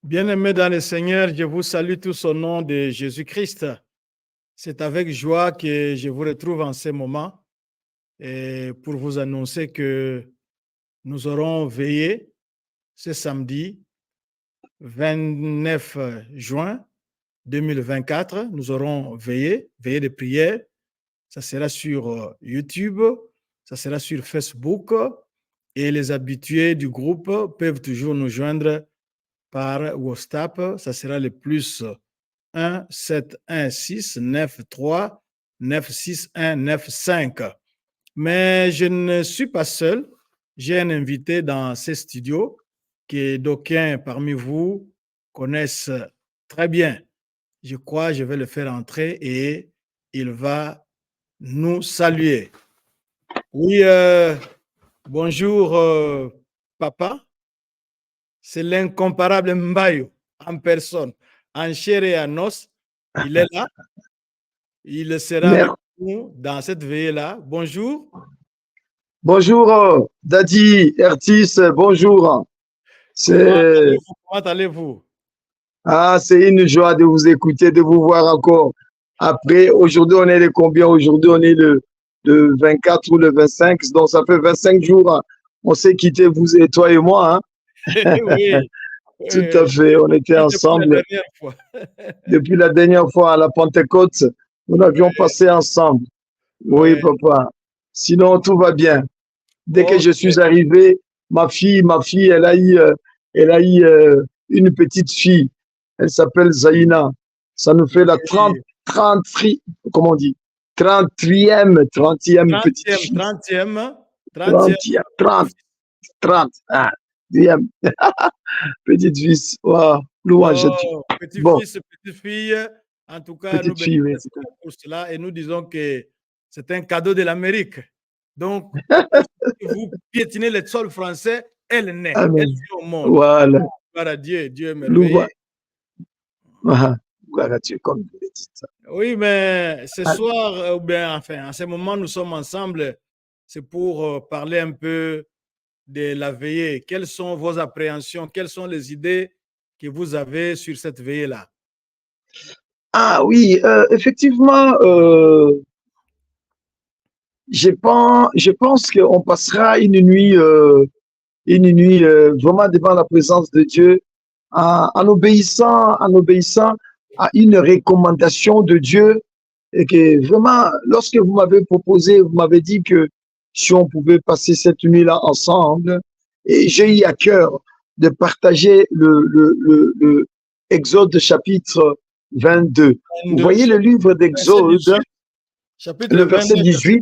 Bien-aimés dans le Seigneur, je vous salue tous au nom de Jésus-Christ. C'est avec joie que je vous retrouve en ce moment et pour vous annoncer que nous aurons veillé ce samedi 29 juin 2024. Nous aurons veillé de prière. Ça sera sur YouTube, ça sera sur Facebook et les habitués du groupe peuvent toujours nous joindre par WhatsApp. Ça sera le plus 1 7 1 6 9 3 9 6 1 9 5. Mais je ne suis pas seul. J'ai un invité dans ces studios que d'aucuns parmi vous connaissent très bien. Je crois que je vais le faire entrer et il va nous saluer. Oui, bonjour papa. C'est l'incomparable Mbayo en personne, en chair et en os. Il est là. Il sera avec nous dans cette veillée-là. Bonjour. Bonjour, Daddy, Ertis, bonjour. Comment allez-vous? Ah, c'est une joie de vous écouter, de vous voir encore. Après, aujourd'hui, on est le combien? Aujourd'hui, on est le 24 ou le 25, donc ça fait 25 jours. On s'est quitté, vous et toi et moi. Hein? Oui. Tout à fait, on était ensemble. Depuis la dernière fois à la Pentecôte, nous l'avions passé ensemble. Oui, papa. Sinon, tout va bien. Dès que je suis arrivé, ma fille, elle a eu une petite fille. Elle s'appelle Zaina. Ça nous fait la 30, comment on dit? 30e petite fille. 30e. Petite fille. Wow. Louange. Petit-fils, petite-fille. En tout cas, nous bénissons pour cela et nous disons que c'est un cadeau de l'Amérique. Donc, vous piétinez le sol français, elle naît. Amen. Elle vit au monde. Voilà. Gloire à Dieu, Dieu est merveilleux. Gloire à Dieu, comme vous le dites. Oui, mais ce soir, ou bien enfin, en ce moment, nous sommes ensemble. C'est pour parler un peu de la veillée. Quelles sont vos appréhensions? Quelles sont les idées que vous avez sur cette veillée-là? Ah oui, effectivement, je pense qu'on passera une nuit vraiment devant la présence de Dieu en obéissant à une recommandation de Dieu. Et que vraiment, lorsque vous m'avez proposé, vous m'avez dit que si on pouvait passer cette nuit-là ensemble, et j'ai eu à cœur de partager le Exode chapitre 22. Vous voyez le livre d'Exode, le verset 18.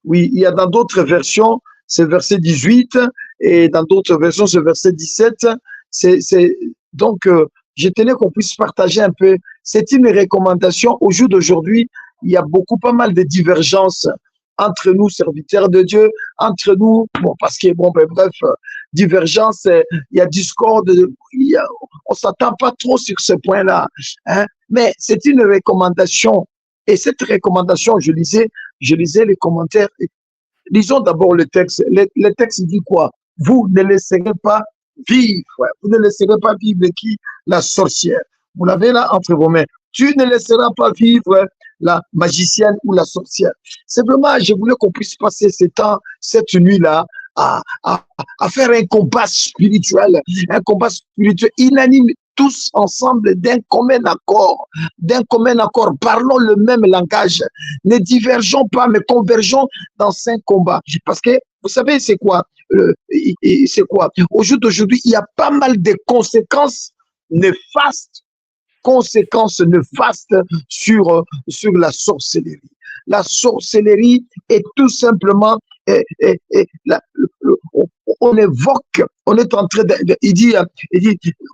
Oui, il y a dans d'autres versions, c'est verset 18, et dans d'autres versions, c'est verset 17. Donc, je tenais qu'on puisse partager un peu. C'est une recommandation. Au jour d'aujourd'hui, il y a pas mal de divergences entre nous, serviteurs de Dieu, entre nous, bon, parce que, bon, ben, bref, divergence, il y a discorde, on s'attend pas trop sur ce point-là, hein, mais c'est une recommandation. Et cette recommandation, je lisais les commentaires. Lisons d'abord le texte. Le texte dit quoi? Vous ne laisserez pas vivre. Vous ne laisserez pas vivre qui? La sorcière. Vous l'avez là entre vos mains. Tu ne laisseras pas vivre la magicienne ou la sorcière. C'est vraiment, je voulais qu'on puisse passer cette nuit-là à faire un combat spirituel unanime, tous ensemble d'un commun accord, parlons le même langage, ne divergeons pas, mais convergeons dans un combat. Parce que, vous savez, c'est quoi? Au jour d'aujourd'hui, il y a pas mal de conséquences néfastes sur la sorcellerie. La sorcellerie est tout simplement, on est en train il dit,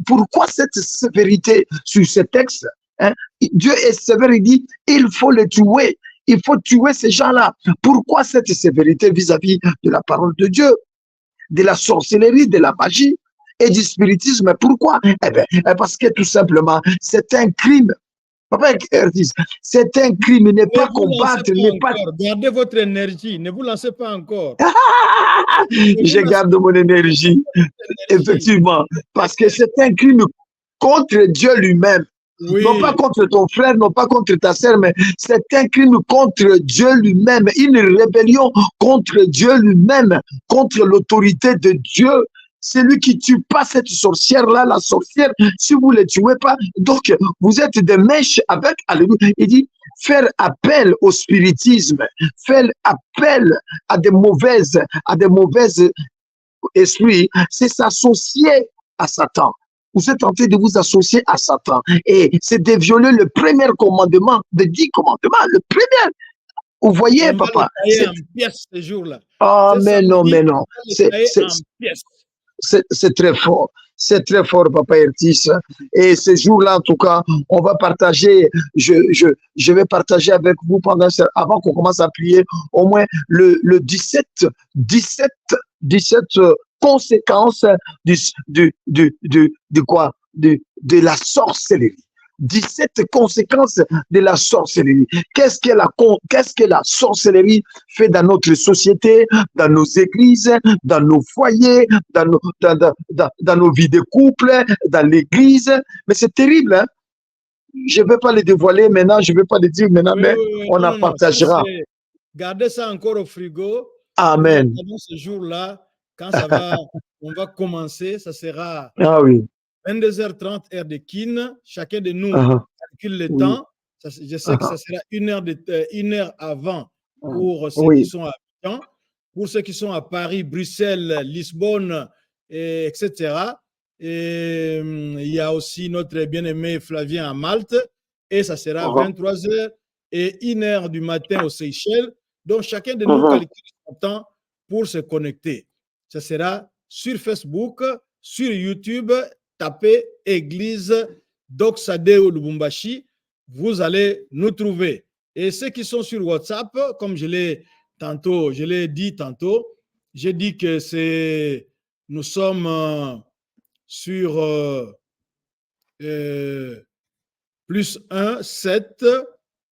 pourquoi cette sévérité sur ce texte, hein? Dieu est sévère, il dit, il faut les tuer. Il faut tuer ces gens-là. Pourquoi cette sévérité vis-à-vis de la parole de Dieu, de la sorcellerie, de la magie et du spiritisme? Pourquoi? Eh bien, parce que tout simplement, c'est un crime. Papa Ertis, c'est un crime, ne pas combattre, Gardez votre énergie, ne vous lancez pas encore. Je garde mon énergie, effectivement, parce que c'est un crime contre Dieu lui-même. Non pas Oui. contre ton frère, non pas contre ta sœur, mais c'est un crime contre Dieu lui-même, une rébellion contre Dieu lui-même, contre l'autorité de Dieu. Celui qui tue pas cette sorcière-là, la sorcière, si vous ne le tuez pas, donc vous êtes des mèches avec, alléluia, il dit, faire appel au spiritisme, faire appel à des mauvaises esprits, c'est s'associer à Satan. Vous êtes en train de vous associer à Satan. Et c'est de violer le premier commandement, des 10 commandements, le premier. Vous voyez, On va papa? le tailler en pièces ce jour-là. Ah, Ce mais non, samedi, mais non. on va le tailler en pièces. C'est très fort. C'est très fort, Papa Ertis. Et ce jour-là, en tout cas, on va partager, je vais partager avec vous avant qu'on commence à prier, au moins le 17 conséquences de quoi? De la sorcellerie. 17 conséquences de la sorcellerie. Qu'est-ce que la sorcellerie fait dans notre société, dans nos églises, dans nos foyers, dans nos vies de couple, dans l'église? Mais c'est terrible, hein? Je ne vais pas les dévoiler maintenant, je ne vais pas les dire maintenant, Oui, mais oui, oui. on Non, en non, non. Ça, partagera. gardez ça encore au frigo. Nous Amen. attendons ce jour-là. Quand on va commencer, ça sera Ah oui. 22h30, heure de Kin. Chacun de nous calcule le Oui. temps. Je sais que ça sera une heure avant pour ceux qui Oui. sont à Abidjan, pour ceux qui sont à Paris, Bruxelles, Lisbonne, etc. Et il y a aussi notre bien-aimé Flavien à Malte. Et ça sera 23h et 1h du matin aux Seychelles. Donc, chacun de nous calcule son temps pour se connecter. Ça sera sur Facebook, sur YouTube. Tapez Église Doxadeo Lubumbashi, vous allez nous trouver. Et ceux qui sont sur WhatsApp, comme je l'ai dit tantôt, j'ai dit que nous sommes sur plus 1 7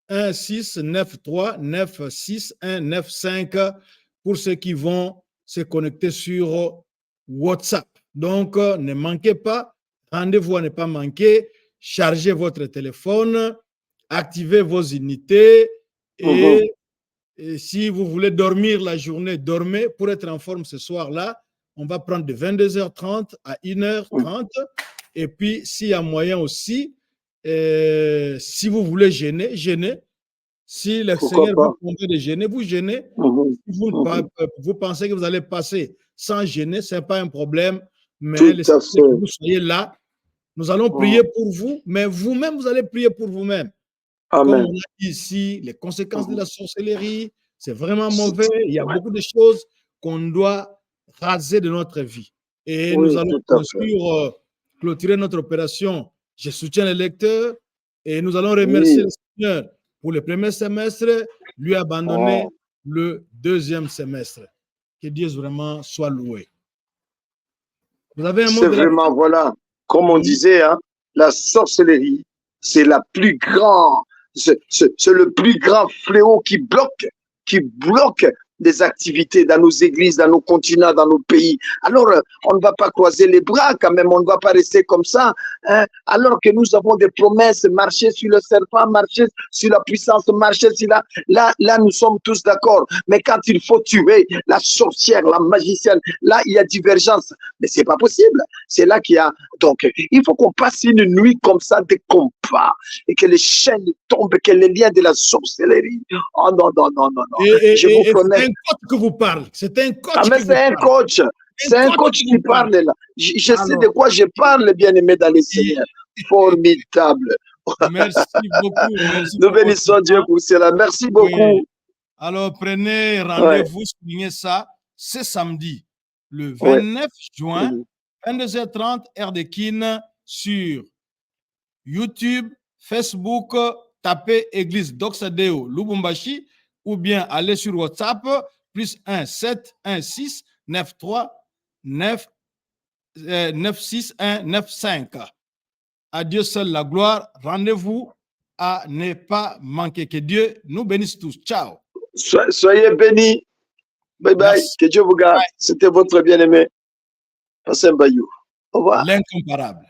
1 6 9 3 9 6 1 9 5 pour ceux qui vont se connecter sur WhatsApp. Donc, ne manquez pas. Rendez-vous à ne pas manquer. Chargez votre téléphone, activez vos unités et si vous voulez dormir la journée, dormez pour être en forme ce soir-là. On va prendre de 22h30 à 1h30. Et puis, s'il y a moyen aussi, si vous voulez jeûner, jeûnez. Si le Seigneur vous permet de jeûner, vous jeûnez. Si vous pensez que vous allez passer sans jeûner, ce n'est pas un problème. Mais le Seigneur, que vous soyez là, nous allons prier pour vous, mais vous-même, vous allez prier pour vous-même. Comme on a dit ici, les conséquences de la sorcellerie, c'est vraiment mauvais. Il y a beaucoup de choses qu'on doit raser de notre vie. Et nous allons bien sûr clôturer notre opération. Je soutiens les lecteurs et nous allons remercier le Seigneur pour le premier semestre, lui abandonner le deuxième semestre. Que Dieu vraiment soit loué. Vous avez un mot C'est vraiment, voilà, comme on disait, hein, la sorcellerie, c'est la plus grande, c'est le plus grand fléau qui bloque des activités dans nos églises, dans nos continents, dans nos pays. Alors, on ne va pas croiser les bras quand même, on ne va pas rester comme ça. Hein, alors que nous avons des promesses, marcher sur le serpent, marcher sur la puissance, marcher sur là, nous sommes tous d'accord. Mais quand il faut tuer la sorcière, la magicienne, là, il y a divergence. Mais c'est pas possible. C'est là qu'il y a... Donc, il faut qu'on passe une nuit comme ça de combat et que les chaînes tombent, que les liens de la sorcellerie... Oh non, non, non, non, non. Je vous connais. C'est un coach que vous parlez. C'est un coach. Ah, mais c'est un coach. C'est un coach qui parle là. Je sais de quoi je parle, bien-aimé dans les Seigneurs. Formidable. Merci beaucoup. Merci Nous bénissons Dieu pour cela. Merci beaucoup. Oui. Alors, prenez rendez-vous, soulignez ça, ce samedi, le 29 juin, 22h30, heure de Kin, sur YouTube, Facebook, tapez Église Doxadeo Lubumbashi, ou bien allez sur WhatsApp, plus 1 7 1 6 9 3 9 6 1 9 5. À Dieu seul la gloire. Rendez-vous à ne pas manquer. Que Dieu nous bénisse tous. Ciao. Soyez bénis. Bye bye. Merci. Que Dieu vous garde. C'était votre bien-aimé. Passez un bayou. Au revoir. L'incomparable.